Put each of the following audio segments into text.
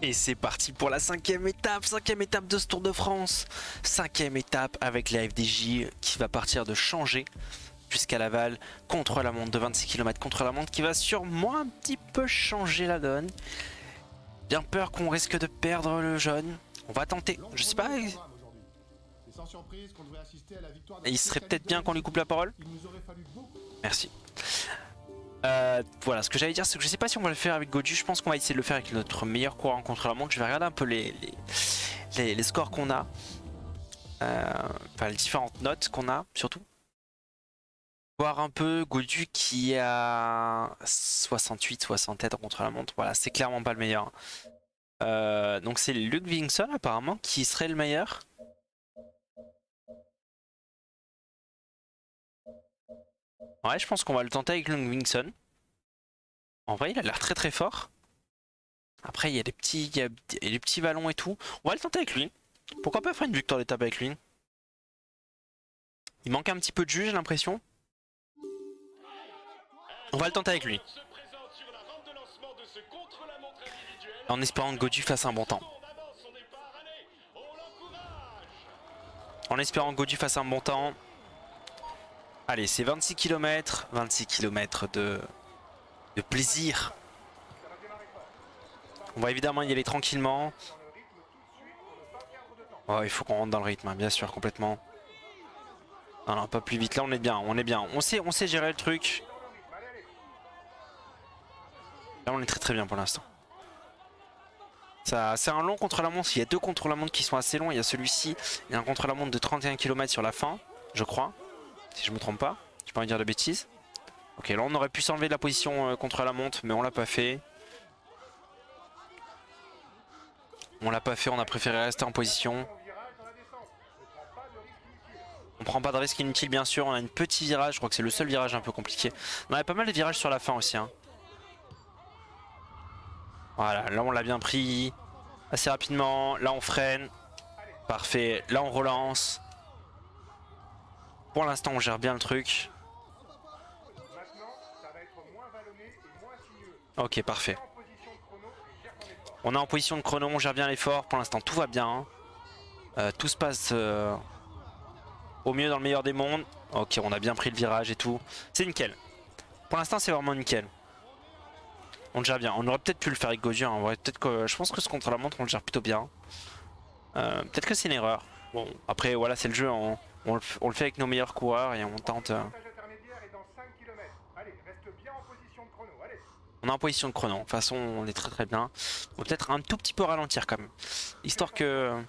Et c'est parti pour la cinquième étape de ce Tour de France. Cinquième étape avec la FDJ qui va partir de Changé jusqu'à Laval contre la montre de 26 km contre la montre qui va sûrement un petit peu changer la donne. Bien peur qu'on risque de perdre le jaune. On va tenter, je sais pas. Il serait peut-être bien qu'on lui coupe la parole. Merci. Voilà, ce que j'allais dire, c'est que je sais pas si on va le faire avec Godu. Je pense qu'on va essayer de le faire avec notre meilleur coureur en contre-la-montre. Je vais regarder un peu les scores qu'on a. Enfin, les différentes notes qu'on a, surtout. Voir un peu Godu qui est à 68, 67 en contre-la-montre. Voilà, c'est clairement pas le meilleur. Donc c'est Luc Vingson apparemment qui serait le meilleur. Ouais, je pense qu'on va le tenter avec Luc Vingson. En vrai, il a l'air très très fort. Après, il y a des petits ballons et tout. On va le tenter avec lui. Pourquoi pas faire une victoire d'étape avec lui? Il manque un petit peu de jus, j'ai l'impression. On va le tenter avec lui. En espérant que Godu fasse un bon temps. En espérant que Godu fasse un bon temps. Allez, c'est 26 km. 26 km de plaisir. On va évidemment y aller tranquillement. Oh, il faut qu'on rentre dans le rythme, hein, bien sûr, complètement. Non, non, pas plus vite. Là, on est bien, on est bien. On sait gérer le truc. Là, on est très très bien pour l'instant. C'est un long contre-la-montre. Il y a deux contre-la-montre qui sont assez longs. Il y a celui-ci. Il y a un contre-la-montre de 31 km sur la fin, je crois. Si je me trompe pas. J'ai pas envie de dire de bêtises. Ok, là, on aurait pu s'enlever de la position contre-la-montre, mais on l'a pas fait. On l'a pas fait, on a préféré rester en position. On prend pas de risque inutile bien sûr, on a un petit virage, je crois que c'est le seul virage un peu compliqué. On avait pas mal de virages sur la fin aussi. Hein. Voilà, là on l'a bien pris assez rapidement, là on freine. Parfait, là on relance. Pour l'instant on gère bien le truc. Ok, parfait. On est en position de chrono, on gère bien l'effort, pour l'instant tout va bien. Tout se passe au mieux dans le meilleur des mondes. Ok, on a bien pris le virage et tout. C'est nickel. Pour l'instant c'est vraiment nickel. On le gère bien. On aurait peut-être pu le faire avec Godu. Hein. Peut-être que je pense que ce contre-la-montre on le gère plutôt bien. Peut-être que c'est une erreur. Bon, après voilà, c'est le jeu. On le fait avec nos meilleurs coureurs et on tente. On est en position de chrono. De toute façon, on est très très bien. On va peut-être un tout petit peu ralentir quand même, histoire que.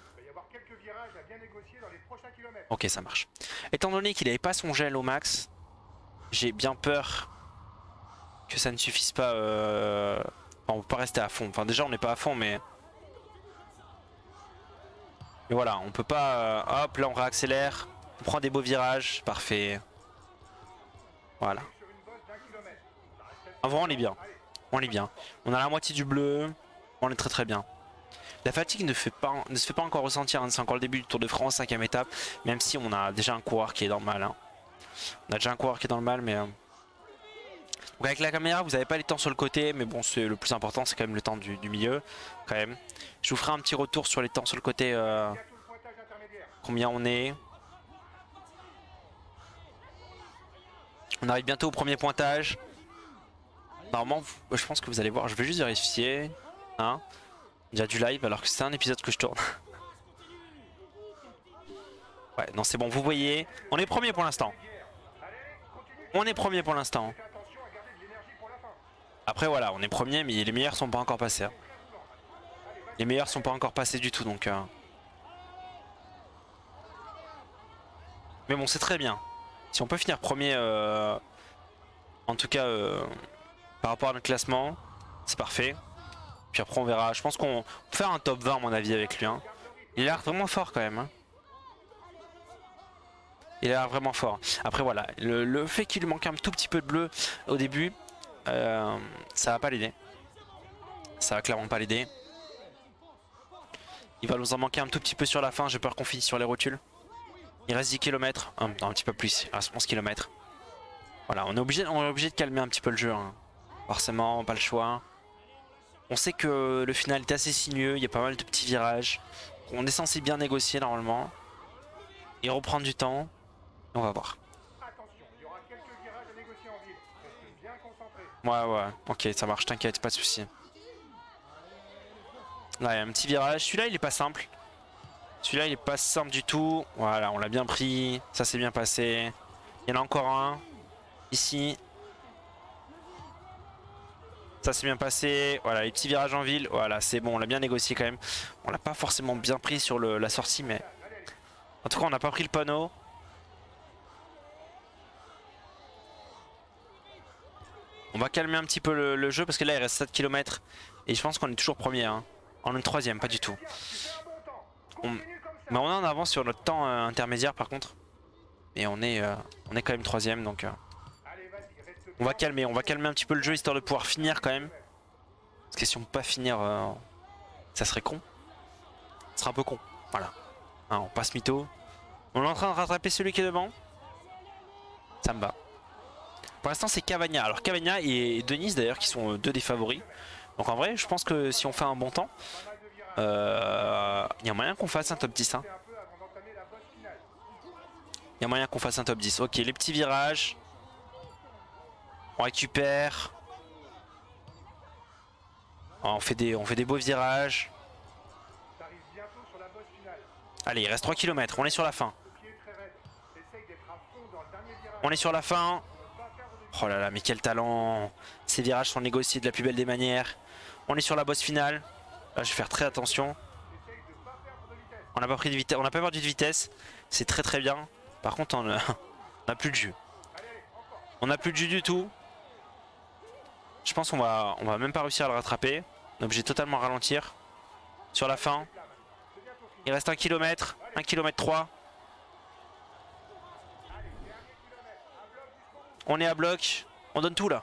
Ok, ça marche. Étant donné qu'il n'avait pas son gel au max, j'ai bien peur que ça ne suffise pas. Enfin, on peut pas rester à fond. Enfin, déjà, on n'est pas à fond, mais. Mais voilà, on peut pas. Hop, là, on réaccélère. On prend des beaux virages. Parfait. Voilà. En vrai, on est bien. On est bien. On a la moitié du bleu. On est très très bien. La fatigue ne se fait pas encore ressentir. Hein. C'est encore le début du Tour de France, 5ème étape. Même si on a déjà un coureur qui est dans le mal. Hein. On a déjà un coureur qui est dans le mal, mais. Donc avec la caméra, vous n'avez pas les temps sur le côté. Mais bon, le plus important, c'est quand même le temps du milieu. Quand même. Je vous ferai un petit retour sur les temps sur le côté. Combien on est. On arrive bientôt au premier pointage. Normalement, je pense que vous allez voir. Je vais juste vérifier. Hein. Il y a du live alors que c'est un épisode que je tourne. Ouais, non, c'est bon, vous voyez. On est premier pour l'instant. On est premier pour l'instant. Après, voilà, on est premier, mais les meilleurs sont pas encore passés. Hein. Les meilleurs sont pas encore passés du tout, donc. Mais bon, c'est très bien. Si on peut finir premier, en tout cas, par rapport à notre classement, c'est parfait. Puis après, on verra. Je pense qu'on peut faire un top 20, à mon avis, avec lui. Hein. Il a l'air vraiment fort quand même. Hein. Il a l'air vraiment fort. Après, voilà, le fait qu'il lui manque un tout petit peu de bleu au début, ça va pas l'aider. Ça va clairement pas l'aider. Il va nous en manquer un tout petit peu sur la fin. J'ai peur qu'on finisse sur les rotules. Il reste 10 km. Non, un petit peu plus. Il reste 11 km. Voilà, on est obligé de calmer un petit peu le jeu. Hein. Forcément, pas le choix. On sait que le final est assez sinueux, il y a pas mal de petits virages. On est censé bien négocier normalement. Et reprendre du temps. On va voir. Ouais, ouais, ok, ça marche, t'inquiète, pas de soucis. Là, il y a un petit virage. Celui-là, il est pas simple. Celui-là, il est pas simple du tout. Voilà, on l'a bien pris. Ça s'est bien passé. Il y en a encore un. Ici. Ça s'est bien passé. Voilà, les petits virages en ville. Voilà, c'est bon, on l'a bien négocié quand même. On l'a pas forcément bien pris sur la sortie, mais... En tout cas, on n'a pas pris le panneau. On va calmer un petit peu le jeu parce que là, il reste 7 km. Et je pense qu'on est toujours premier. Hein. On est troisième, pas du tout. Mais on est en avance sur notre temps intermédiaire par contre. Et on est quand même troisième, donc... on va calmer un petit peu le jeu histoire de pouvoir finir quand même. Parce que si on peut pas finir, ça serait con. Ce serait un peu con, voilà. Hein, on passe mytho. On est en train de rattraper celui qui est devant. Ça me va. Pour l'instant c'est Cavagna. Alors Cavagna et Denise d'ailleurs qui sont deux des favoris. Donc en vrai je pense que si on fait un bon temps, il y a moyen qu'on fasse un top 10. Hein. Il y a moyen qu'on fasse un top 10. Ok, les petits virages. On récupère. On fait des beaux virages. Allez, il reste 3 km, on est sur la fin. On est sur la fin. Oh là là, mais quel talent. Ces virages sont négociés de la plus belle des manières. On est sur la bosse finale. Là, je vais faire très attention. On n'a pas pris de vitesse, on n'a pas perdu de vitesse. C'est très très bien. Par contre, on n'a plus de jus. On n'a plus de jus du tout. Je pense qu'on va même pas réussir à le rattraper. On est obligé de totalement ralentir. Sur la fin. Il reste 1 km. 1 km 3. On est à bloc. On donne tout là.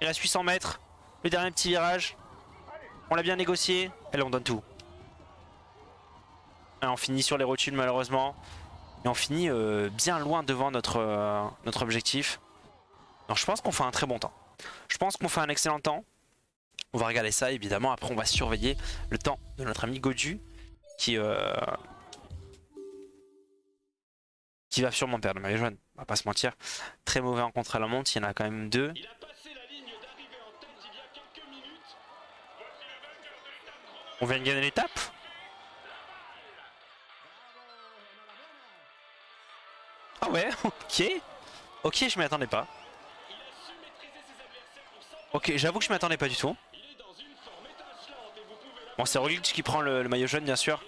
Il reste 800 mètres. Le dernier petit virage. On l'a bien négocié. Et là on donne tout. Et on finit sur les rotules malheureusement. Et on finit bien loin devant notre objectif. Donc je pense qu'on fait un très bon temps. Je pense qu'on fait un excellent temps. On va regarder ça évidemment. Après on va surveiller le temps de notre ami Godu. Qui va sûrement perdre le maillot jaune. On va pas se mentir. Très mauvais en contre-la-montre. Il y en a quand même deux. On vient de gagner l'étape. Ah ouais, ok. Ok, je m'y attendais pas. Ok, j'avoue que je m'y attendais pas du tout. Bon, c'est Roglic qui prend le maillot jaune, bien sûr.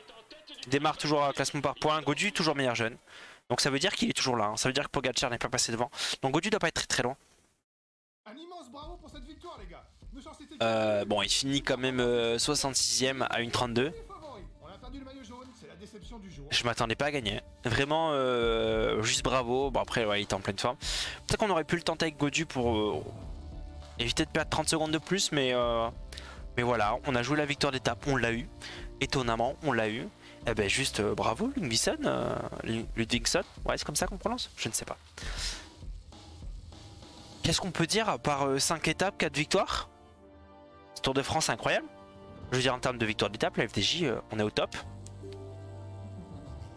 Il démarre toujours à classement par points. Godu, toujours meilleur jeune. Donc ça veut dire qu'il est toujours là. Hein. Ça veut dire que Pogacar n'est pas passé devant. Donc Godu doit pas être très très loin. Bon, il finit quand même 66ème à 1,32. Je m'attendais pas à gagner. Vraiment, juste bravo. Bon, après, ouais, il était en pleine forme. Peut-être qu'on aurait pu le tenter avec Godu pour éviter de perdre 30 secondes de plus. Mais voilà, on a joué la victoire d'étape. On l'a eu. Étonnamment, on l'a eu. Eh ben, juste bravo, Ludvigsson. Ludvigsson. Ouais, c'est comme ça qu'on prononce. Je ne sais pas. Qu'est-ce qu'on peut dire à part 5 étapes, 4 victoires? Ce Tour de France incroyable. Je veux dire en termes de victoire d'étape, la FDJ, on est au top.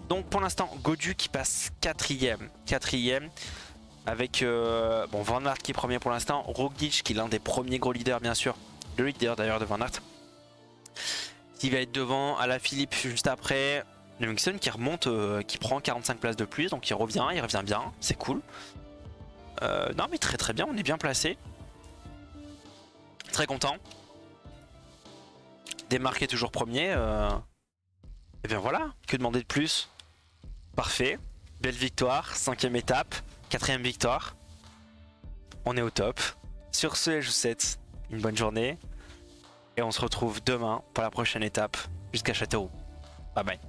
Donc pour l'instant, Godu qui passe 4ème. Avec bon, Van Aert qui est premier pour l'instant. Roglic qui est l'un des premiers gros leaders bien sûr. Le leader d'ailleurs de Van Aert. Qui va être devant, Alaphilippe juste après. Ludvigsson qui remonte, qui prend 45 places de plus. Donc il revient bien, c'est cool. Non mais très très bien, on est bien placé. Très content. Démarqué toujours premier. Et bien voilà, que demander de plus? Parfait. Belle victoire, 5ème étape, 4ème victoire. On est au top. Sur ce, je vous souhaite une bonne journée. Et on se retrouve demain pour la prochaine étape jusqu'à Châteauroux. Bye bye.